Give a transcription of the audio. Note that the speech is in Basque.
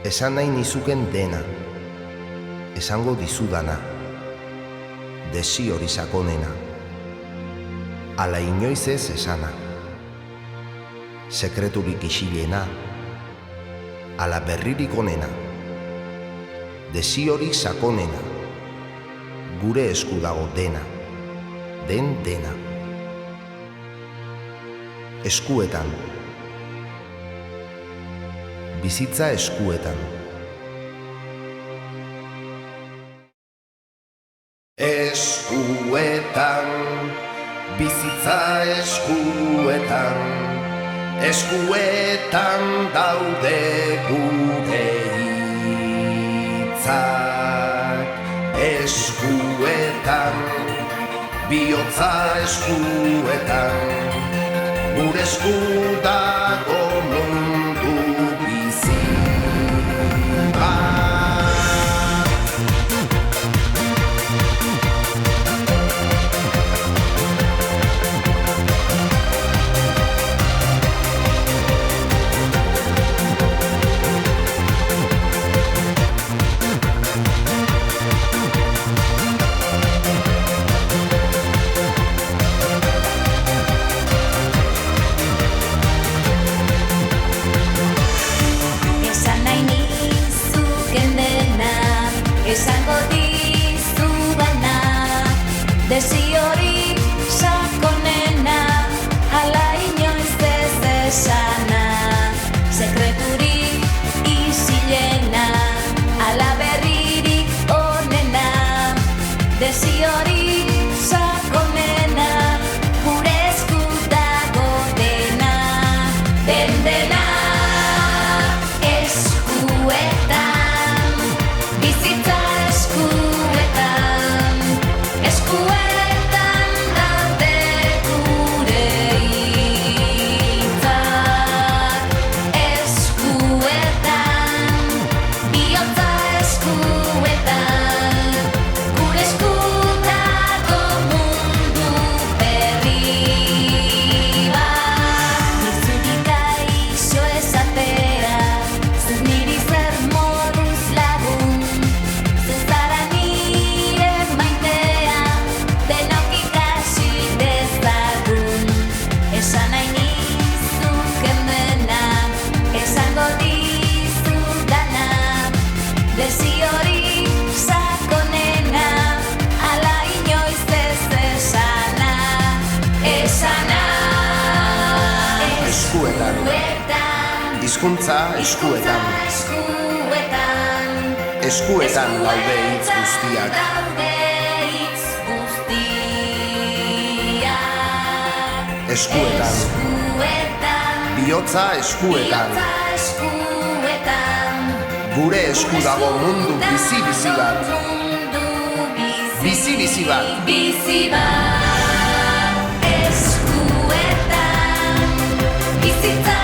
Esan nahi nizuken dena, esango dizudana, desi hori sakonena, ala inoiz ez esana, sekreturik isilena, ala berririk onena, desi hori sakonena, gure esku dago dena, den dena. Eskuetan, bizitza eskuetan. Eskuetan, bizitza eskuetan, eskuetan daude gure hitzak. Eskuetan, bihotza eskuetan, gure esku dago mundu bizi bat. Esango dizudana, desi hori sakonena, ala inoiz ez esana, sekreturik isilena, ala berririk onena, desi hori sakonena, gure esku dago dena, den dena. Hizkuntza eskuetan, eskuetan daude hitz guztiak. Eskuetan, bihotza eskuetan, gure esku dago mundu bizi-bizi bat. Bizi-bizi bat. Eskuetan, bizitza